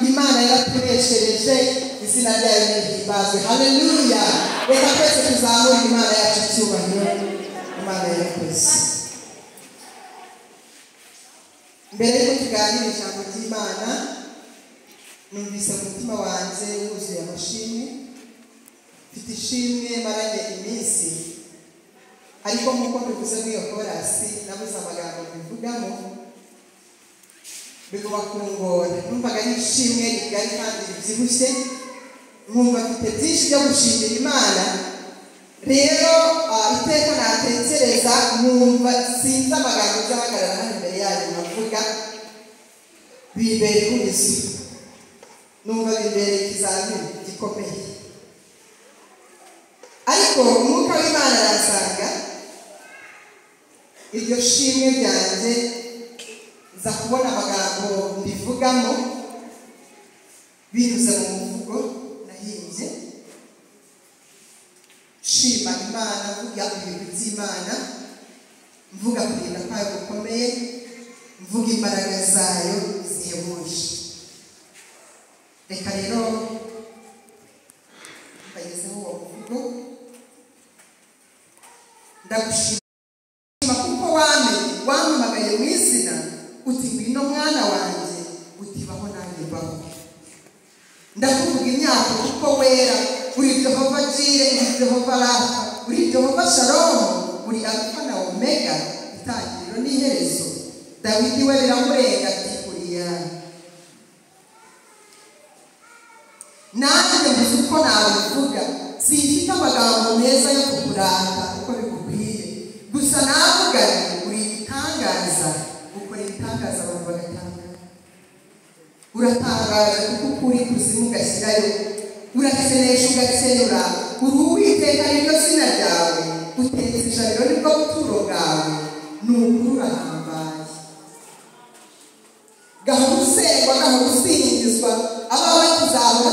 Imana yaratubeshereje izina ryayo n'ihimbazwe. Haleluya. Reka twese tuzamure Imana yacu cyubahiro. Imana yakoze. Mbere yuko tuganira ijambo ry'Imana, numvise umutima wanjye wuzuye amashimwe. Mfite ishimwe maranye iminsi, ariko nk'uko bivuze muri iyo korasi nabuze amagambo bivugamo biguma kungora. Numvaga ari ishimwe rigari kandi ribyibushye, nkumva mfite byinshi byo gushimira Imana. Rero iteka natekereza nkumva sinzi amagambo by'abagaragara hano imbere yanyu navuga, bibereye ubuzima, numva bibereye ikizamini gikomeye. Ariko umwuka w'Imana aransanga, iryo shimwe ryanjye nza kubona amagambo mbivugamo binyuze mu mvugo nahimbye, shima Imana, mvuga ibintu by'Imana, mvuga kurinda kwayo gukomeye, mvuga imbaraga zayo zihebuje. Reka rero mbagezeho uwo mvugo. Ndagushima kuko wampamagaye mu izina, uti ngwino mwana wanjye, utibaho nanjye baho. Ndakuvuga imyaka kuko wera, uri Jehova Jire, uri Jehova Rafa, uri Jehova Shalom, uri Alfa na Omega, itangiriro n'iherezo. Dawidi we biramurenga ati uriya. Nanjye mvuze uko nabivuga, simfite amagambo meza yo kukurata uko bigukwiye, gusa navuga uri igitangaza, ukora ibitangaza abantu bagatangara. Uratangaje kuko ukuri kuzimu ugashyirayo, urakenesha ugakenura, uri Uwiteka niryo zina ryawe, uteza ijabiro nibwo buturo bwawe, ni ukuri urahambaye. Gahora usengwa, gahora usingizwa, abawe tuzahora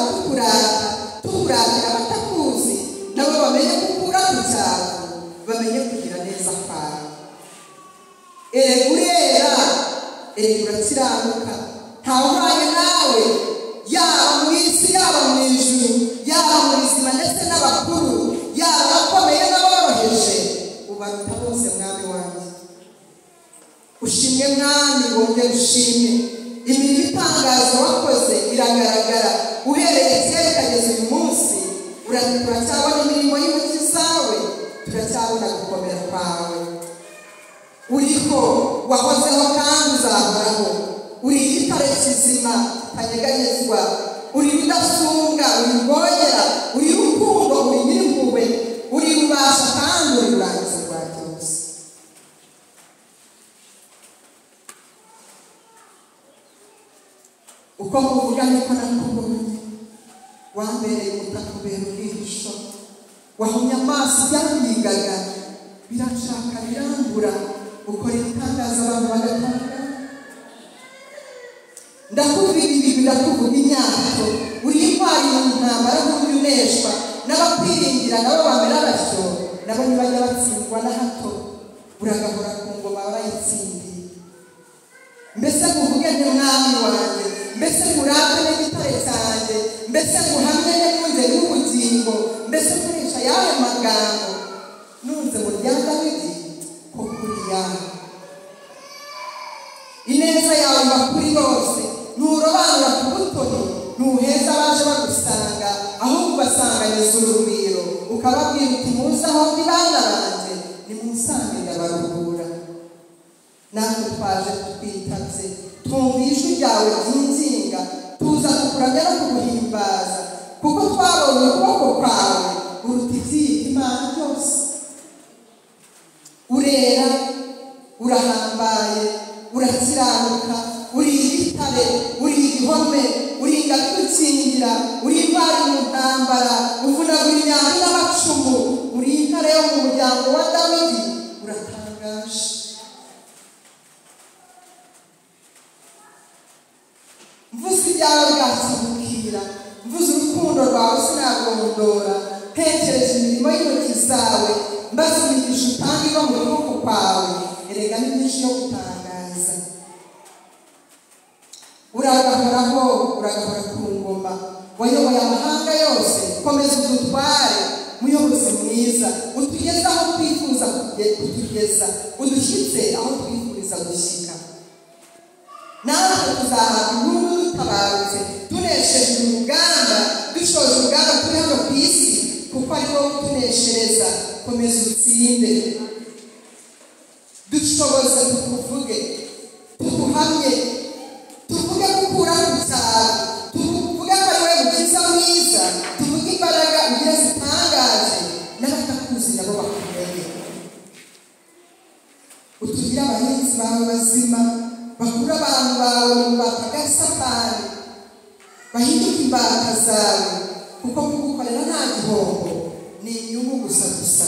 tukuratira abatakuzi, nabo bamenye kukura ku cyawe, bamenye kugira neza kwawe. Erega urera, erega urakiranuka, ntawuhwanye nawe, yaba mu isi, yaba mu ijuru, yaba mu bizima ndetse n'abakuru, yaba abakomeye n'aboroheje, ubaruta bose mwami wanjye. Ushimwe mwami, wongere ushimwe. Imirimo itangaza wakoze iragaragara, uhereye kera ukageza uyu munsi. Turacyabona imirimo y'intoki zawe, turacyabona gukomera kwawe. Uriho, wahozeho kandi uzahoraho. Uri igitare kizima kitanyeganyezwa, uri udasumbwa, uri rwogera, uri rukundo, uri nyir'impuhwe, uri rubasha kandi uri rurangiza rwa byose. Uko muvuga niko nakubonye, wambereye utakubera ubwihisho, wahumye amaso ibyanyigaga, birashaka birambura, ukora ibitangaza abantu bagatanga. Ndakuvuga ibi, ndakuvuga imyato, uri intwari mu ntambara n'undi uneshwa, n'abakwiringira nabo bamera batyo, nabo ntibajya batsindwa na hato, uragahora ku ngoma barayitsindiye. Mbese nguvuge nte mwami wanjye, mbese ngurate n'igitare cyanjye, mbese nguhamye n'impunze n'ubugingo, mbese nkoresha yawe magambo nunze mu rya Dawidi ko kuri yawe. Ineza yawe iba kuri bose, nturobanura ku butoni, ntuheza abaje bagusanga, ahubwo ubasanganiza urugwiro, ukababwira uti muze aho ndi bana banjye, nimunsange ndabaruhura. Natwe twaje twitabye, twumva ijwi ryawe ryinginga, tuza kukuramya no kuguhimbaza, kuko twabonye ukuboko kwawe uruta ibyiyita Imana byose. Urera, urahambaye, urakiranuka, uri igitare, uri igihome, uri ingatukingira, uri intwari mu ntambara, uvunagura imyambi n'amacumu, uri intare yo mu muryango wa Dawidi, uratangaje. Mvuze ibyawe bwakibukira, mvuze urukundo rwawe sinagondora, ntekereje imirimo y'intoki zawe, mbaze imigisha utanga iva mu kuboko kwawe, erega ni byinshi yo gutangaza. uragahoraho uragahora ku ngoma wayoboye amahanga yose komeza udutware muyobozi mwiza utugeze aho twifuza kutugeza udushyitse aho twifuriza gushyika natwe tuzahabwa inkuru dutabarutse tunesheje urugamba dushoje urugamba turi hano ku isi kuko ari wowe utuneshereza komeza utsinde dushoboze tukuvuge tuguhamye tuvuge gukuraho icyaha tuvuge ko ari wowe mukiza mwiza tuvuge imbaraga ugira zitangaje n'abatakuzi nabo bakumenye utugire abahinzi bawe bazima bakura abantu bawe mu bubata bwa Satani bahinduke imbata zawe kuko kugukorera nta gihombo ni inyungu gusa gusa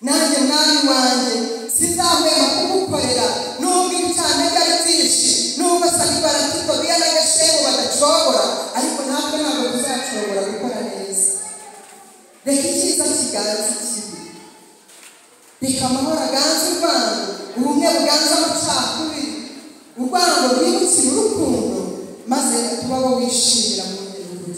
nanjye mwami wanjye sinzahwema kugukorera nubwo ibicane byari byinshi nubwo Sanibaratika Tobiya na Geshemu badacogora ariko natwe ntabwo tuzacogora gukora neza reka icyiza kiganza ikibi reka amahoro aganze urwango ubumwe buganza amacakubiri urwango rwibukira urukundo maze tuba bo wishimira mu gihugu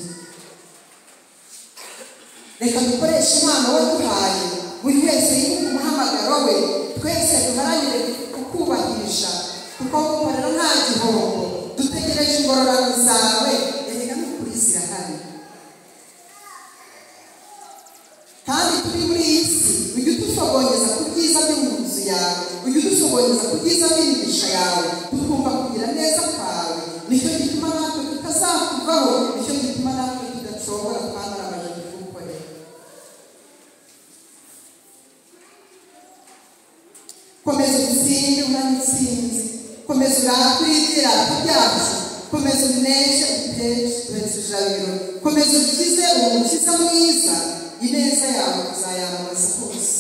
reka dukoreshe impano waduhaye buri wese yibuke umuhamagaro we twese duharanire kukubahisha kuko gukorera nta gihombo dutegereje ingororano zawe erega n'ukuri zirahari kandi turi muri iyi si ujye udusogongeza ku byiza byo mu nzu yawe ujye udusogongeza ku byiza by'imigisha yawe tukumva kugira neza kwawe nicyo gituma natwe tutazakuvaho nicyo gituma natwe tudashobora kwambara amajipo kugukorera komeza utsinde umwanya utsinzi komeza uratwizira ibyacu komeza ubineshe uduheshe ijabiro komeza ukize uwo mukiza mwiza ineza yawe tuzayamamaza hose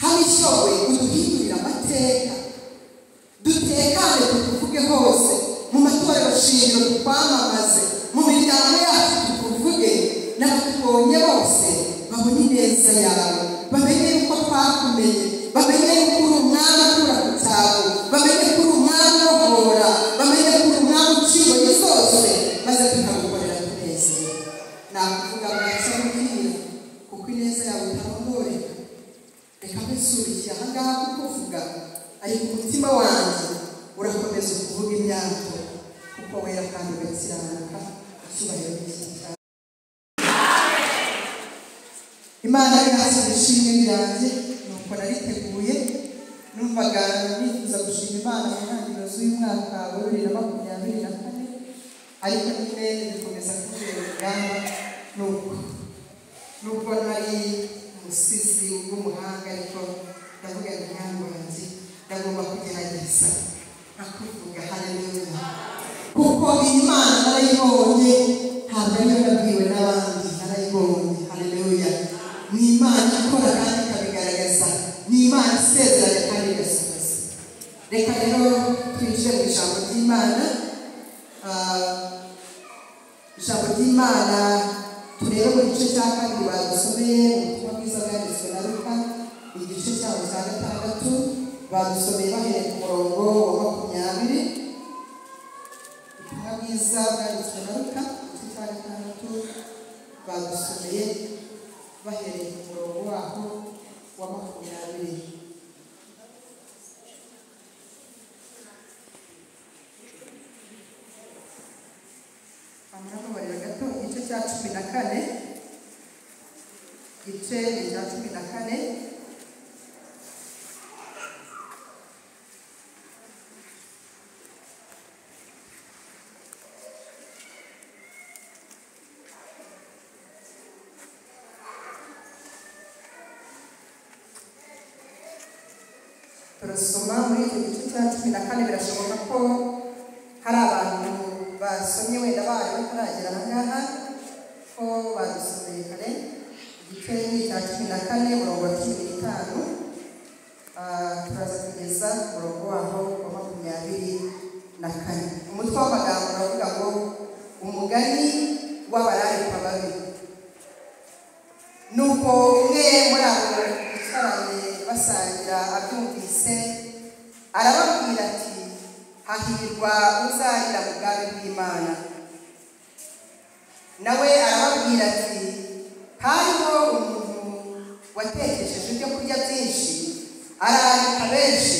habishowe uduhindurira amateka dutekane tukuvuge hose mu matorero shingiro tukwamamaze mu miryango yacu tukuvuge n'abatubonye bose babone ineza yawe bamenye yuko twakumenye bamenye yuko uri umwami ukura ku cyaro bamenye ko uri umwami urohora bamenye ko uri umwami uca ingoyi zose maze tukagukorera tunezerewe nakuvuga bwacu mubwira kuko ineza yawe itarondoreka reka mbisurikiye ahangaha kukuvuga ariko umutima wanjye urakomeza ukuvuga imyato kuko wera kandi ugakiranuka icyubahiro cy'Imana Imana yacu ishimwe biranze nuko nariteguye numvaga nifuza gushima Imana mu ntangiriro z'uyu mwaka wa 2024 ariko nyine bikomeza kubera urugamba nubwo nari umusizi w'umuhanga ariko ndavuga ngo mwana wanjye ndagomba kugerageza akuvuga haleluya kuko Imana narayibonye ntabwo ariyo nabwiwe n'abandi narayibonye haleluya ni Imana ikora kandi ikabigaragaza ni Imana isezeranya kandi igasohoza reka rero twinjire mu ijambo ry'Imana ijambo ry'Imana turebe mu gice cya kabiri badusomeye ubutumwa bwiza bwanditswe na Luka igice cyaho cya 6 badusomeye bahereye ku murongo wa 20 ubutumwa bwiza bwanditswe na Luka igice cya 6 badusomeye bahereye ku murongo waho wa 20 amarabarira gato igice cya 14 igice cya 14 turasoma muri icyo gice cya 14 birashoboka ko hari abantu basomye wenda bari bataragera ahangaha ko badusomeye kare igice cya 14 umurongo wa 15 turaza kugeza umurongo waho wa 24 umutwe w'amagambo uravuga ngo umugani w'abararika babi nuko umwe muri abo bicaranye basangira abyumvise hahirwa uzahira mu bwami bw'Imana. Nawe arababwira ati hariho umuntu watekesheje ibyo kurya byinshi ararika benshi.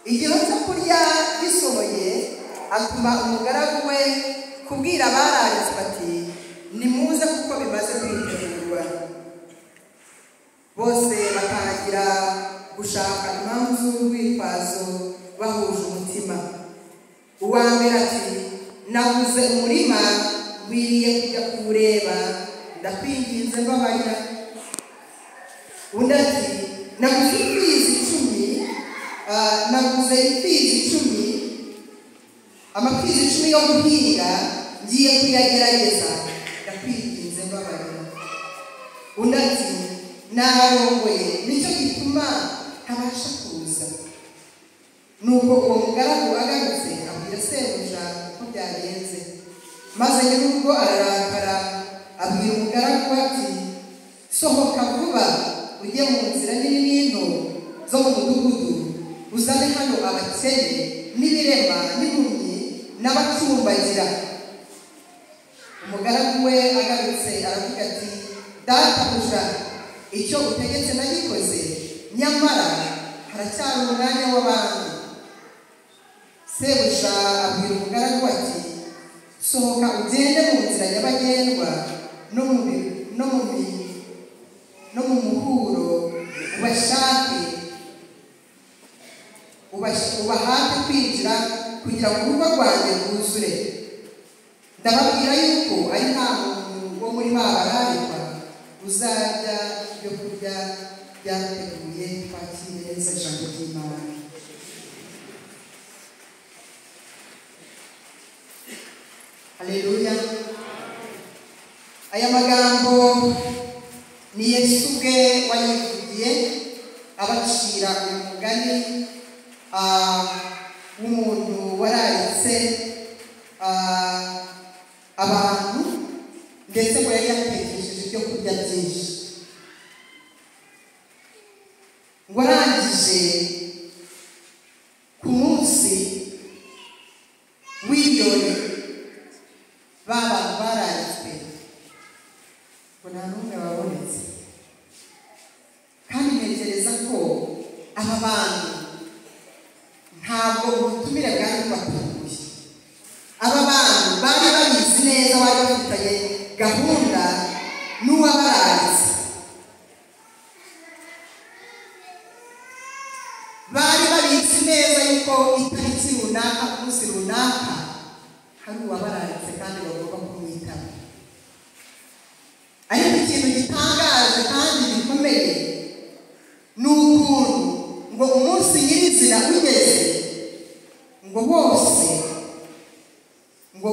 Igihe cyo kurya gisohoye atuma umugaragu we kubwira abararitse ati nimuze kuko bimaze kwitegurwa. Bose batangira gushaka impamvu z'urwitwazo bahuje umutima. Uwa mbere ati nabuze umurima wiriye kujya kuwureba, ndakwinginze mbabarira. Undi ati nabuze imfizi 10, nabuze imfizi 10, amapfizi 10 yo guhinga ngiye kuyagerageza, ndakwinginze mbabarira. Undi ati narongoye nicyo gituma ntabasha kuza. Nuko uwo mugaragu agarutse abwira sebuja ko byagenze, maze nyir'urugo ararakara abwira umugaragu ati sohoka vuba ujye mu nzira nini n'into zo mu mudugudu, uzane hano abakene n'ibirema n'impumyi n'abacumbagira. Umugaragu we agarutse aravuga ati databuja, icyo utegetse nagikoze, nyamara haracyari umwanya w'abandi. Sebuja abwira umugaragu ati sohoka ugende mu nzira nyabagendwa no mu muhuro ubahate kwinjira kugira ngo urugo rwanjye rwuzure. Ndababwira yuko ari nta muntu wo muri ba bararikwa uzarya ibyo kurya byateguye. Twakire neza ijambo ry'Imana. Haleluya. Aya magambo ni Yesu ubwe wayivugiye abacira umugani w'umuntu wararitse abantu ndetse ngo yari yatekesheje ibyo kurya byinshi. Ngo arangije ku munsi w'ibirori b'abantu bararitswe ngo nta n'umwe wabonetse. Kandi ntekereza ko aba bantu ntabwo ubutumire bwari bubatunguye. Aba bantu bari babizi neza, bari bafitanye gahunda n'uwabararitse. Bari babizi neza yuko itariki runaka, umunsi runaka hari uwabararitse kandi bagomba kumwitaba. Ariko ikintu gitangaje kandi gikomeye ni ukuntu ngo umunsi nyirizina ugeze ngo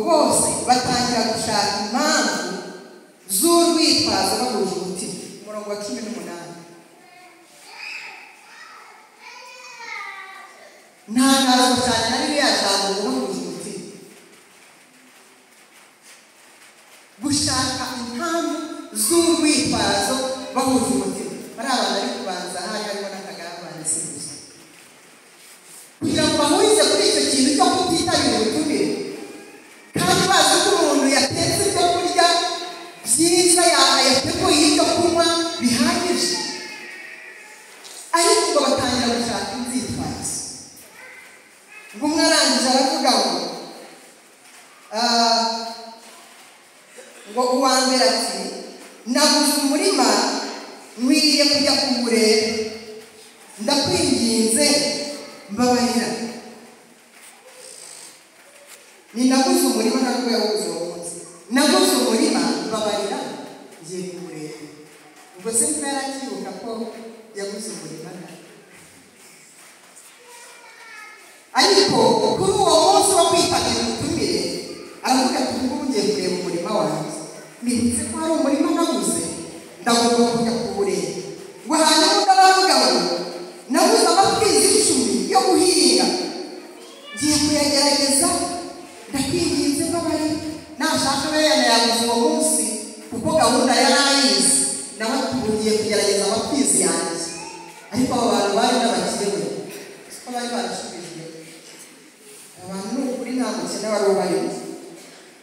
bose batangira gushaka impamvu z'urwitwazo bahuje umutima. Umurongo wa 18. Ntangazwa cyane na ririya jambo ngo bahuje umutima. Gushaka impamvu z'urwitwazo bahuje umutima. Bari abantu ari kubanza hari harimo n'akagambane sibuze kugira ngo bahurize kuri icyo kintu cyo kutitabira ubutumire, kandi bazi ko umuntu yatetse ibyo kurya byiza, yateguye ibyo kunywa bihagije, ariko ngo batangira gushaka inzitwazo. ngo umwe arangije aravuga ngo uwa mbere ati naguze umurima nkwiriye kujya kuwureba, ndakwinginze mbabarira. Ni naguze umurima ntabwo yawuguze uwo munsi. Naguze umurima mbabarira ngiye kuwureba. Ubwo se niba yarakibuka ko yaguze umurima nta. Ariko kuri uwo munsi wo kwitabira ubutumire aravuga ati ngubu ngiye kureba umurima wanjye. Nibutse ko hari umurima naguze, ndagomba kujya kuwureba. Ngo hanyuma undi aravuga ngo naguze amapfizi 10 yo guhinga, ngiye kuyagerageza, ndakwinginze mbabarira. Nashaka bene yaguze uwo munsi kuko gahunda yarayize, nawe tugiye kugerageza amapfizi yanjye. Ariko abo bantu bari n'abakire we, siko bari barashubijwe. umukene wari ubari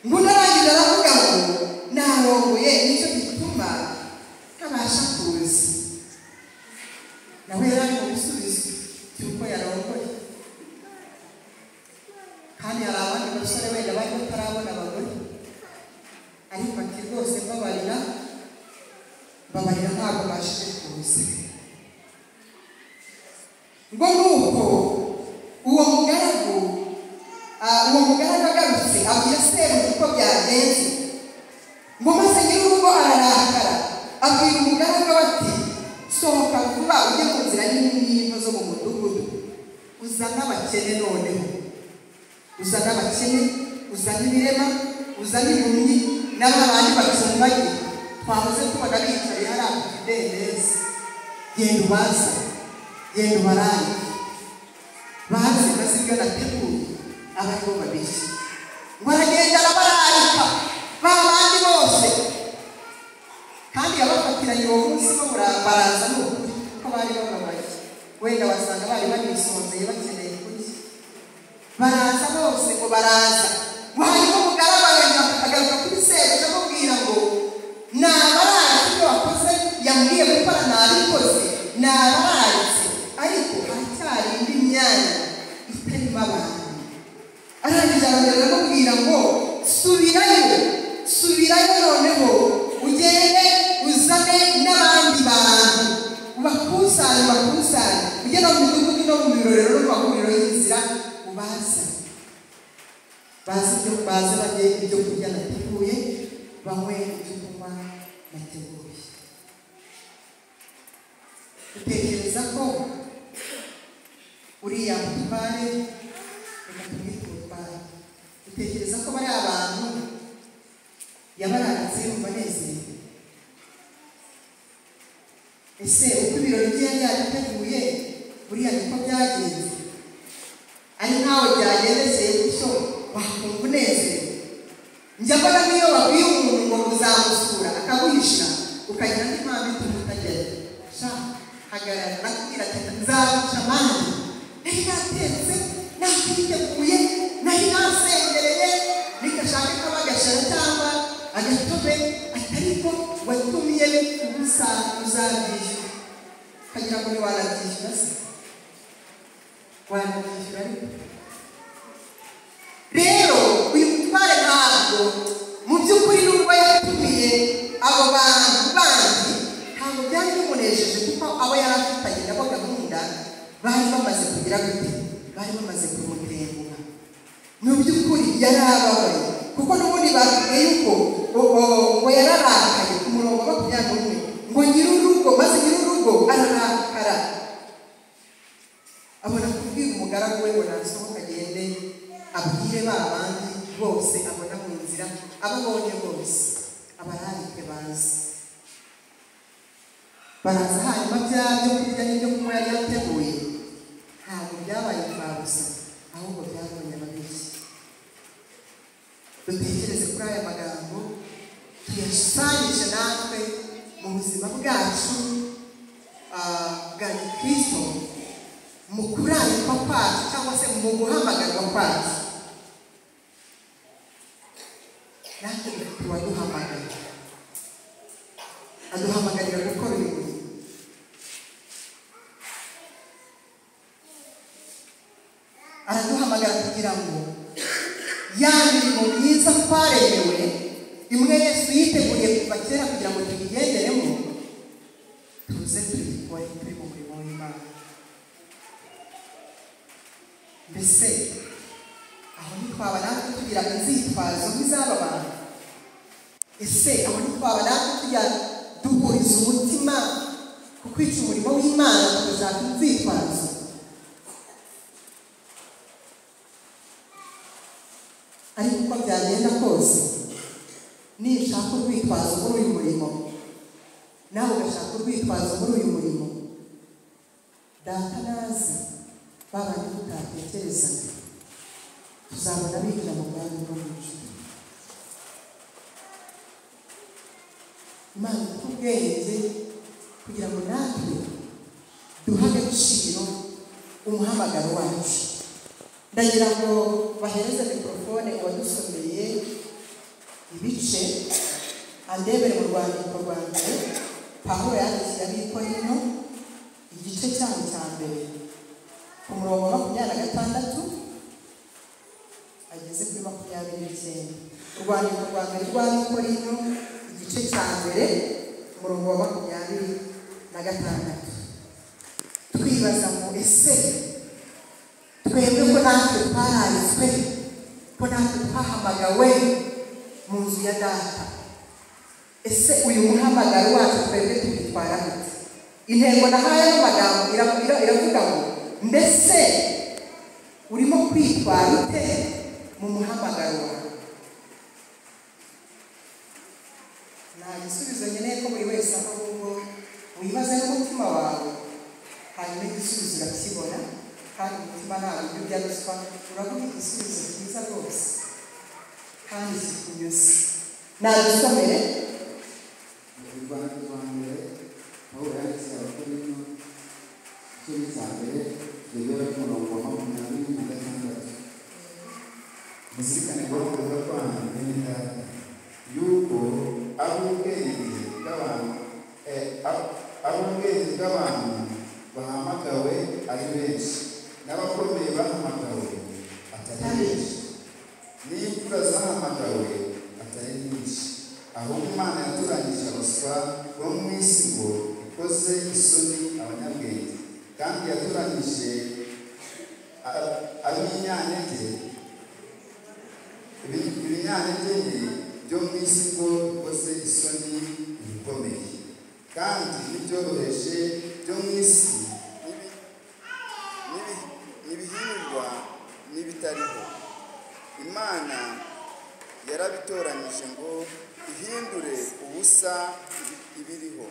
ngo narangiza aravuga ngo narongoye nicyo gituma ntabasha kuza. Nawe yari mu bisubizo cy'uko yarongoye, kandi hari abandi basore wenda bari batarabona abagore, ariko ati rwose mbabarira ntabwo bashije kuza. Ngo nuko uwo mugaragu agarutse abwira sebuja uko byagenze, ngo maze nyir'urugo ararakara abwira umugaragu ati sohoka vuba ujye mu nzira nini zo mu mudugudu uzane abakene, noneho uzane abakene, uzane ibirema, uzane impumyi n'abandi batsumbaye twahoze tubaga bicaye hariya ku kidendezi. Genda ubaza, genda ubaraye baze maze ibyo nateguye aba aribo babishye. Ngo aragenda arabararika ba bandi bose, kandi yabafatiranye uwo munsi bo baraza n'ukuri ko bari bababaye, wenda wasanga bari banisonzeye bakeneye kurya. Baraza bose ngo baraza, ngo hanyuma umugaragu agaruka kuri sebuja amubwira ngo nabararitse ibyo wakoze yambwiye gukora nabikoze, nabararitse ariko haracyari indi myanya itarimo abantu. Arangije aramubwira ngo subirayo noneho ugende uzane n'abandi bantu ubakusanye ujye no mu midugudu no mu birorero no mu mahuriro y'inzira ubaza bajye ibyo kurya nateguye, banywe ibyo kunywa nateguye. Utekereza ko uriya mutware, reka tumwite umutware, utekereza ko bari abantu yabaranditse yumva anezerewe? Ese uko ibirori bye yari yariteguye buriya niko byagenze? Ari nkawe byagendekeye gutyo wakumva unezerewe? Njya mbona niyo babwiye umuntu ngo uzamusura akaguhisha ukagira n'impamvu ituma utagera. Hagarara nakubwira ati nzaguca amande, nari natetse nakwiteguye, nari nasengereye, nigashaka kaba agashara cyangwa agatobe, atariko watumiye ubusa uzabyishyura. Kagira ngo warabyishyura se? Warabyishyura ariko rero uyu mutware ntabwo mu by'ukuri n'ubwo yatumiye abo bantu bandi ntabwo byari bimunejeje, kuko abo yari afitanye nabo gahunda bari bamaze kugira gute, bari bamaze kumutenguha. Mu by'ukuri yari ababaye, kuko n'ubundi bavuye yuko ngo yararakaye ku murongo wa 21 ngo nyir'urugo, maze nyir'urugo ararakara abona kubwira umugaragu we ngo nasohoka agende abwire ba bandi bose abona mu nzira, ababonye bose abararike baraza. Hanyuma bya byo kurya n'ibyo kunywa yari yateguye ntabwo byabaye imfabusa, ahubwo byabonye ababishyi. Dutekereze kuri aya magambo, tuyashushanyije natwe mu buzima bwacu bwa Kristo, mu kurarikwa kwacu cyangwa se mu guhamagarwa kwacu. Natwe tuwaduhamagaye, aduhamagarira gukora ibintu. Araduhamagara kugira ngo ya mirimo myiza twaremewe, imwe Yesu yiteguriye kuva kera kugira ngo tuyigenderemo, tuze tuyikore turi mu murimo w'Imana. Mbese aho ntitwaba natwe tugira inzitwazo nk'iz'aba bantu? Ese aho ntitwaba natwe tujya duhuriza umutima ku kwica umurimo w'Imana tukazaka inzitwazo? Ariko uko byagenda kose, nishaka urwitwazo muri uyu murimo, nawe ugashaka urwitwazo muri uyu murimo, data naza babandi tutatekerezaga tuzabona binjira mu bwami bwo mu ijuru. Imana iduhe ubwenge kugira ngo natwe duhe agaciro umuhamagaro wacu, ndagira ngo bahereze mikrofone wadusomeye ibice andebere mu rwandiko rwa mbere Pawulo yandikiye ab'Ikorinto igice cyaho cya mbere ku murongo wa 26 ageze kuri 29. Urwandiko rwa mbere rw'Ikorinto igice cya mbere umurongo wa 26. Twibaza mu ese twebwe ko natwe twararitswe, ko natwe twahamagawe mu nzu ya data, ese uyu muhamagaro wacu twebwe tubitwara gute? Intego nahaye n'amagambo iravuga ngo mbese urimo kwitwara ute mu muhamagaro wawe? Nta gisubizo nkeneye ko buri wese ahubwo wibaza n'umutima wawe, hanyuma igisubizo urakibona, kandi umutima ntabwo ibyo byaruswa, uravuga igisubizo cyiza rwose kandi kikunyuze. Nadusomere urwandiko rwa mbere Pawulo yandikiye Abakorinto igice cya mbere kugera ku murongo wa 26. Muzirikane guhugura kwanyu bene data yuko ab'ubwenge bw'abantu bahamagawe ari benshi, n'abakomeye bahamagawe atari benshi, n'imfura zahamagawe atari nyinshi. Ahubwo Imana yaturanyije abaswa bo mu isi ngo ikoze isoni abanyabwenge, kandi yaturanyije ab'inyantege byo mu isi ngo ikoze isoni ibikomeye, kandi n'ibyoroheje byo mu isi n'ibihindurwa n'ibitariho Imana yarabitoranyije ngo ihindure ubusa ibiriho,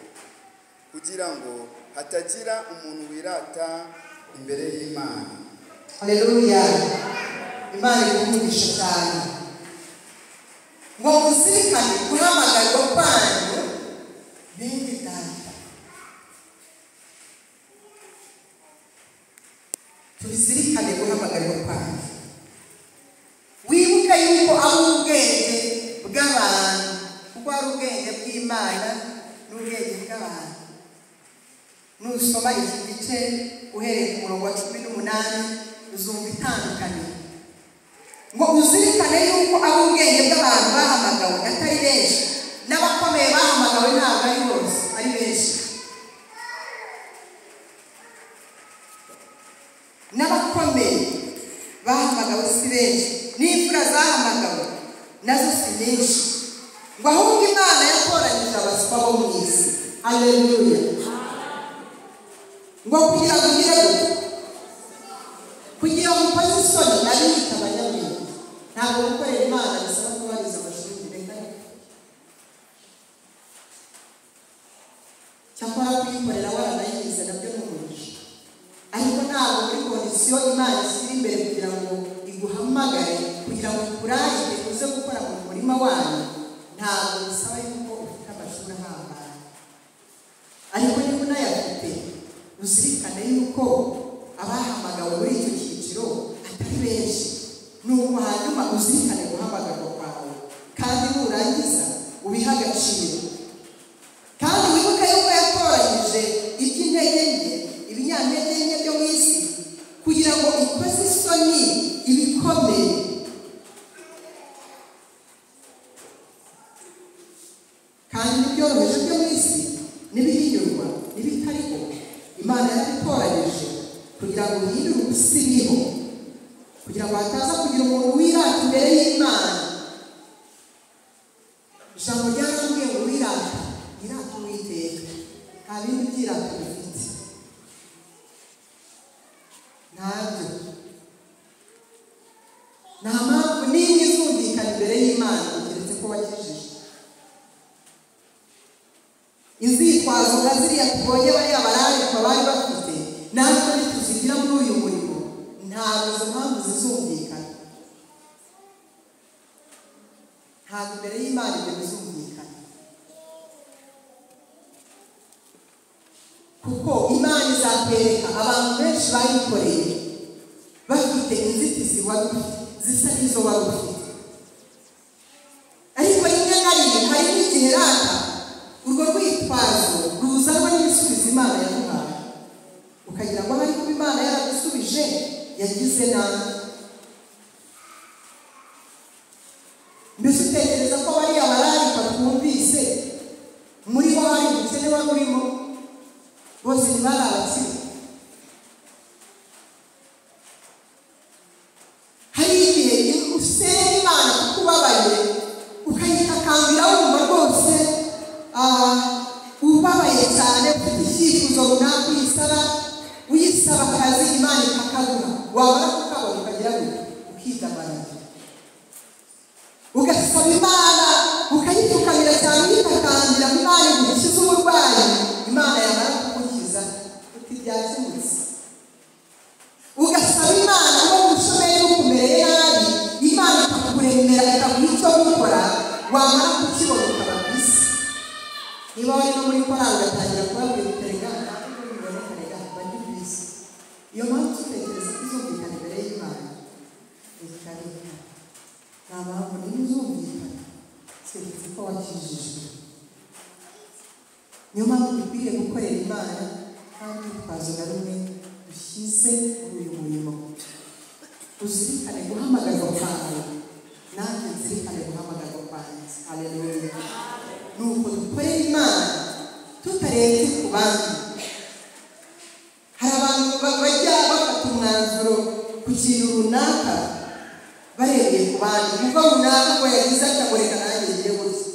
kugira ngo hatagira umuntu wirata imbere y'Imana. Haleluya. Imana ikumugisha cyane. Ngo muzirikane guhamagarwa kwanyu bene data. Tubizirikane guhamagarwa kwanyu. Wibuke yuko ari ubwenge bw'abantu, kuko ari ubwenge bw'Imana n'ubwenge bw'abantu. Nusoma iki gice uhereye ku murongo wa 18 uzumva itandukanye. Ngo uzirikane yuko ari ubwenge bw'abantu bahamagawe atari benshi, n'abakomeye bahamagawe ntabwo ari bose, ari benshi. N'abakomeye bahamagawe si benshi, n'imfura zahamagawe nazo si nyinshi. Ngo ahubwo Imana yatoranyije abaswa bo mu isi. Haleluya. Ngo kugira ngo ugire gute? Kugira ngo ukoze isoni abiyita abanyabwenge. Ntabwo gukorera Imana bisaba kubariza amashuri reka, cyakora kuyikorera waranayize nabyo ni umugisha, ariko ntabwo muri kondisiyo Imana ishyira imbere kugira ngo iguhamagare, kugira ngo ikurarike uze gukora mu murima wanyu. Ntabwo bisaba yuko ufite amashuri ahambaye, ariko niba unayafite uzirikane yuko abahamagawe muri icyo cyiciro atari benshi. Nuko hanyuma uzirikane guhamagarwa kwawe, kandi nurangiza ubiha agaciro, kandi wibuke yuko yatoranyije iby'intege nke, ibinyantege nke byo mu isi, kugira ngo ikoze isoni ibikomeye. Kandi n'ibyoroheje byo mu isi n'ibihinyurwa n'ibitariho Imana yarabitoranyije kugira ngo uhindure ubusa ibiriho, kugira ngo hataza kugira umuntu wirata imbere y'Imana. Ijambo ryarambwiye ngo wirata Uwiteka, nta bindi byirata bifite, ntabyo. Nta mpamvu n'imwe izumvikana imbere y'Imana keretse ko wakijije. Inzitwazo nka ziriya tubonye bariya barandikwa bari bafite, natwe ntituzigira muri uyu murimo, ntabwo izo mpamvu zizumvikana. Ntabwo imbere y'Imana ibyo bizumvikana, kuko Imana izakwereka abantu benshi bayikoreye bafite inzitizi wari zisa n'izo wari ufite, ariko rimwe na rimwe hari n'igihe rata urwo rwitwazo ruzanwa n'ibisubizo Imana yaduhaye, ukagira ngo hari kuba Imana yaragusubije yagize nabi. Mbese utekereza ko bariya bararika twumvise muri bo hari ubukene wari urimo? Bose ntibari abakire. Hari igihe usenga Imana kuko ubabaye ukayitakambira wumva rwose ubabaye cyane, ufite icyifuzo runaka uyisaba akazi Imana ikakaguha, wabara kukabona ukagira ngo ukidamarira, ugasaba Imana ukayitukamira cyane uyitakambira Imana igukiza uburwayi, Imana yamara kugukiza uti byakemutse. Ugasaba Imana ngo ubushomeri bukumereye nabi, Imana ikakuremera ikaguha icyo gukora, wamara kukibona ukaba bisi. Niba wari no muri korali ugatangira kubabwira uterega bari bisi, iyo mpamvu utekereza ko izumvikana imbere y'Imana ikareka, nta mpamvu niba uzumvikana keretse ko wakijijwe. Niyo mpamvu dukwiriye gukorera Imana kandi twazo na rumwe dushyize muri uyu murimo. Uzirikane guhamagarwa kwawe, nanjye nzirikane guhamagarwa kwanjye. Haleluya. Nuko dukorera Imana tutarebye ku bandi. Hari abantu bajya bafata umwanzuro ku kintu runaka barebeye ku bandi, ngo runaka ngo yagize ati reka nanjye ngiye gutya,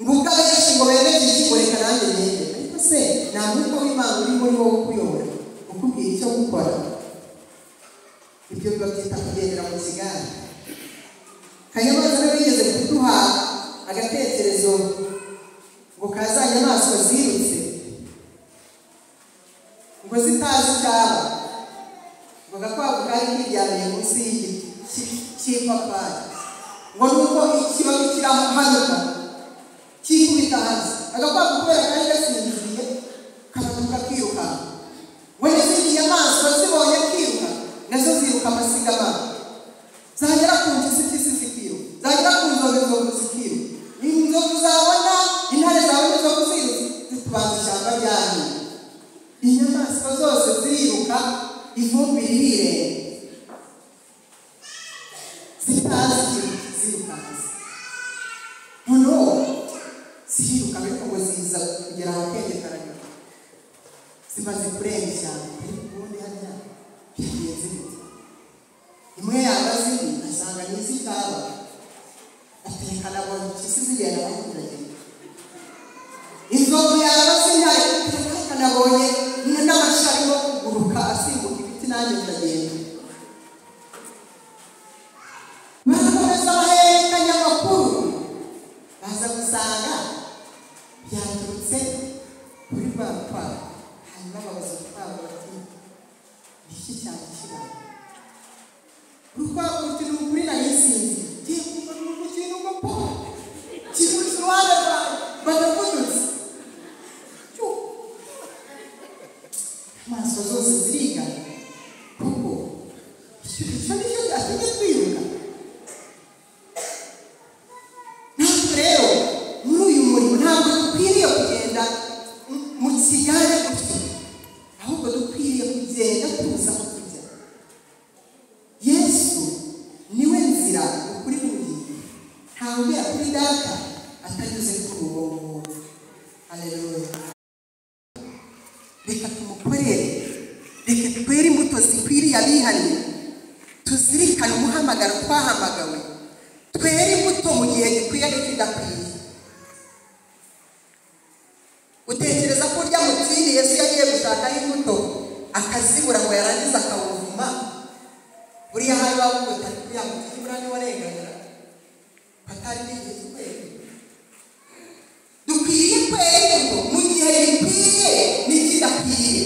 ngo ubw'abenshi ngo bemeje iki ngo reka nanjye ngende. Ariko se nta mwuka w'Imana uri muri wowe ukuyobora ukubwira icyo gukora? Ibyo babyita kugendera mu kigare. Kanyamaza rero yigeze kuduha agatekerezo ngo kaza inyamaswa zirutse ngo zitazi icyaba, ngo gakwavu kari kiryamiye munsi y'igiti cy'ipapayi, ngo nuko ikibabi kirahanuka kikubita hasi, agakwavu kubera kari gasinziriye kamanuka kirukanka. We n'izindi nyamaswa zibonye kiruka nazo ziruka amasigamana, zagera ku mpyisi zikiruka, zagera ku nzovu zikiruka, inzovu zabona intare zabona inzovu zirutse zitubanza ishyamba ryanyu. Inyamaswa zose ziriruka, ivumbi ririrenga, zitazi ikintu zirukanze. Noneho ziriruka ariko ngo ziza kugera ahakenge karanyuka, zimaze kurenga ishyamba, ariko ubundi hariya bigiye zibita. Imwe yahagaze indi asanga n'izi cyaba, atekana ngo impyisi zigenda bakugerageje. Inzovu yahagaze intare akanabonye n'amashyi arimo kuguruka asimbuka ibiti, nanjye ndagenda. Barakomeza bahererekanya amakuru, baza gusanga byaturutse kuri rwa rukwavu. Hanyuma babaza urukwavu bati ni iki cyane kibaho? Urukwavu ruti ni ukuri narisinzi, ngiye kumva n'ubu kintu ngo po kibutse uruhande rwawe badavunutse. Inyamaswa zose zirigana kuko icyo nicyo cyatumye twiruka. Natwe rero muri uyu murimo ntabwo dukwiriye kugenda mu kigare gutyo, ahubwo dukwiriye kugenda tuza aho tujya. Yesu niwe nzira, ukuri n'ubugingo, ntawe ugera kuri Data atanyuze kuri uwo nguwo. Haleluya. Reka tumukorere, reka twere imbuto zikwiriye abihariye, tuzirikane umuhamagaro twahamagawe, twere imbuto mu gihe gikwiye n'ikidakwiye. Utekereza ko urya mutini Yesu yagiye gushakaho imbuto akazibura ngo yarangiza akawuvuma? Buriya hari bavuga ati kuriya mutini buriya niwo arenganira atari n'igihe cy'ukwezi. Dukwiriye kwera imbuto mu gihe gikwiye n'ikidakwiye.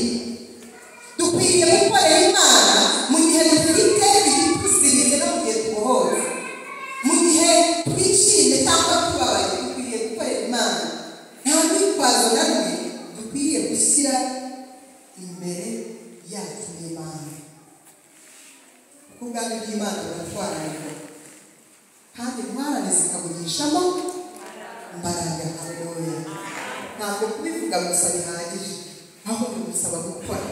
Dukwiriye gukorera Imana mu gihe dufite ibituzirije no mu gihe tubohowe. Mu gihe twishimye cyangwa tubabaye dukwiriye gukorera Imana. Nta rwitwazo na rumwe dukwiriye gushyira imbere yacu n'Imana. Kuko ubwami bw'Imana buratwarana kandi intwarane zikabugishamo imbaraga. Haleluya. Ntabwo kubivuga gusa bihagije, ahubwo bigusaba gukora.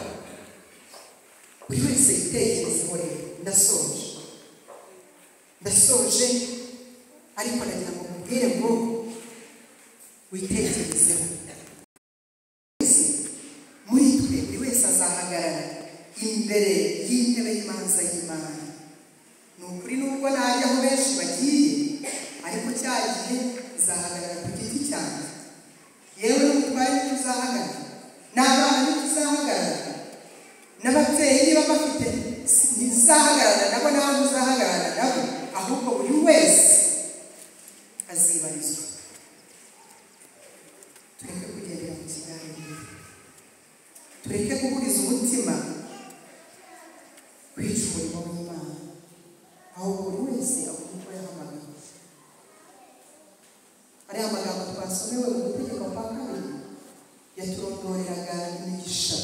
Buri wese yitekerezeho rero. Ndasoje ariko nagira ngo mubwire ngo witekerezeho. Muri twe buri wese azahagarara imbere y'intebe y'imanza y'Imana. Ni ukuri nubwo najya aho benshi bagiye, ariko cya gihe uzahagarara ku giti cyanjye. Yewe n'umutware ntituzahagarara, n'abana ntituzahagarara, n'ababyeyi niba bafite ntizahagarara nabo, n'abandi uzahagarara nabo, ahubwo buri wese azibarizwa. Tureke kugendera mu kiganiro, tureke guhuriza umutima kwica umurimo w'Imana, aho buri wese avuga uko yahamagaye. Ariya magambo twasomewe mu Gutegeka kwa kabiri yaturondoreraga imigisha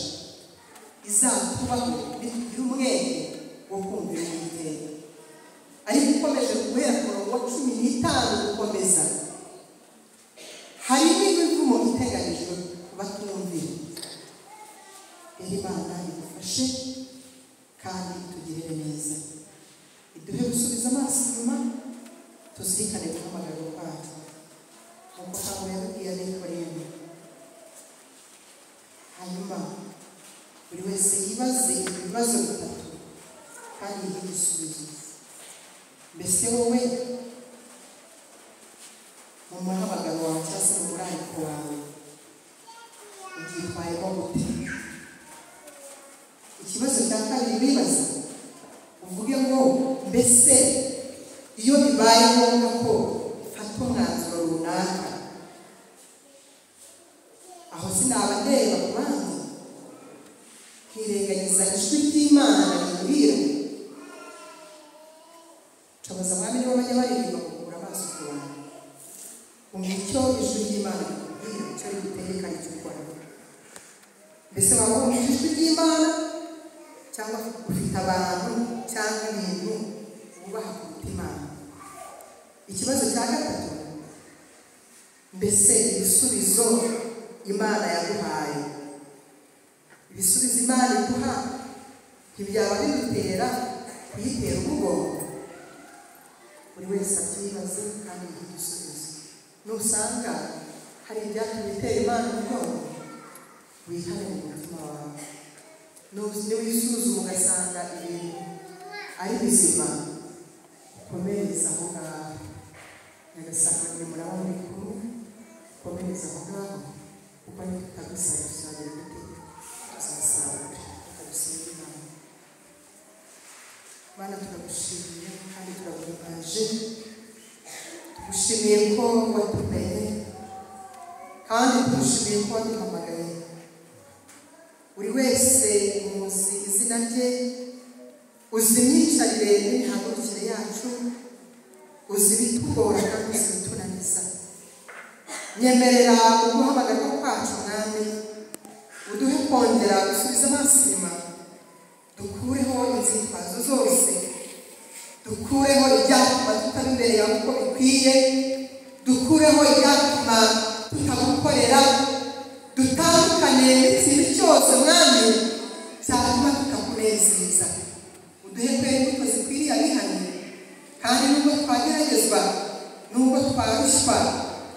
izatubaho nitugira umwete wo kumvira Uwiteka. Ariko ukomeje guhera ku murongo wa 15 gukomeza, hari n'imivumo iteganijwe ku batumvira. Imana idufashe kandi itugirire neza, iduhe gusubiza amaso inyuma, tuzirikane guhamagarwa kwacu nk'uko Pawulo yabibwiye Abikorinde. Hanyuma buri wese yibaze ibibazo bitatu kandi yihe igisubizo. Mbese wowe mu muhamagaro wawe cyangwa se mu murariko wawe ubyitwayemo gute? Ikibazo cya kabiri wibaza, uvuge ngo mbese iyo bibaye ngombwa ko mfata umwanzuro runaka, aho sinaba ndeba ku bandi nkirengagiza ijwi ry'Imana ribwira. Nshoboza mwami nibo bajya baririmba kugura amaso ku bantu, umucyo ijwi ry'Imana ribwira icyo rigutegeka icyo ukora. Mbese waba wumva ijwi ry'Imana cyangwa ufite abantu cyangwa ibintu wubaha kuruta Imana? Ikibazo cya gatatu, mbese ibisubizo Imana yaduhaye, ibisubizo Imana iduha ntibyaba bidutera kuyitera umugongo? Buri wese abyibaze kandi igisubizo. Nusanga hari ibyatumye itera Imana umugongo, wihane mu mutima wawe. Niwisuzuma ugasanga ibintu ari bizima, ukomereza aho ngaho. Nyagasani ni muraba muri kumwe, ukomereza aho ngaho, kuko nitutagusaba tuzagira gute? Tuzasarura. Tukagusenga Imana. Mana, turagushimiye kandi turaguhimbaje. Tugushimiye ko watumenye kandi tugushimiye ko waduhamagaye. Buri wese umuzi izina rye, uzi imyicarire n'imihagurukire yacu, uzi ibitugora kandi uzi ibitunaniza. Nyemerera uguhamagarwa kwacu mwami, uduhe kongera gusubiza amaso inyuma, dukureho inzitwazo zose, dukureho ibyatuma tutaba imbere yawe uko bikwiye, dukureho ibyatuma tutagukorera, dutandukane n'ikintu cyose mwami cyatuma tutakunezeza. Uduhe kwera imbuto zikwiriye abihanire, kandi nubwo twageragezwa, nubwo twarushwa,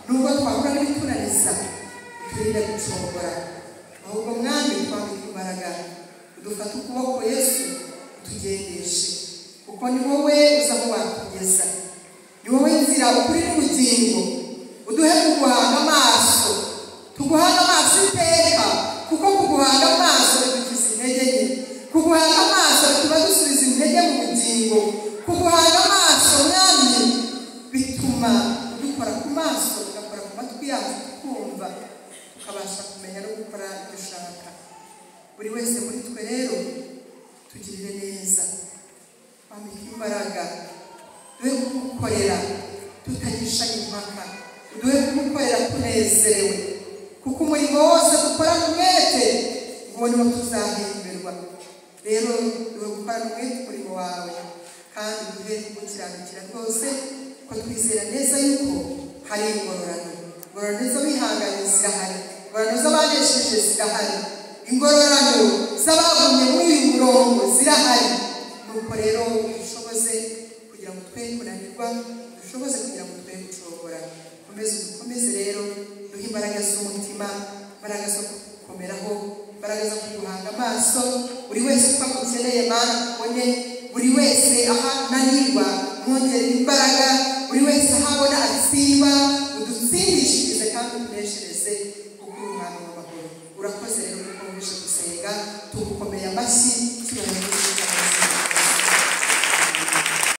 nubwo twahura n'ibitunaniza, uturinde gucogora. Ahubwo mwami twambike imbaraga, udufate ukuboko Yesu utugendeshe, kuko ni wowe uza aho watugeza, ni wowe nzira, ukuri n'ubugingo. Uduhe kuguhanga amaso, tuguhanga amaso iteka, kuko kuguhanga amaso bidukiza intege nke, kuguhanga amaso bituma dusubiza intege mu bugingo, kuguhanga amaso mwami bituma dukora ku maso, tugakora ku matwi yacu tukumva, tukabasha kumenya no gukora ibyo ushaka. Buri wese muri twe rero tugirire neza, twambike imbaraga, duhe kugukorera tutagishanya impaka, duhe kugukorera tunezerewe, kuko umurimo wose dukora umwete ngo niwo tuzahemberwa. Rero duhe gukorana umwete umurimo wawe, kandi duhe gukiranukira rwose ko twizera neza yuko hari ingororano z'abihanganye zirahari, ingororano z'abanesheje zirahari, ingororano z'abagumye muri uyu murongo zirahari. Nuko rero dushoboze kugira ngo twe kunanirwa, dushoboze kugira ngo twe gucogora. Dukomeze rero duhe imbaraga z'umutima, imbaraga zo gukomeraho, imbaraga zo kuguhanga amaso. Buri wese uko agukeneye Mana ubone, buri wese aho ananirwa mwongerera imbaraga, buri wese aho abona atsinda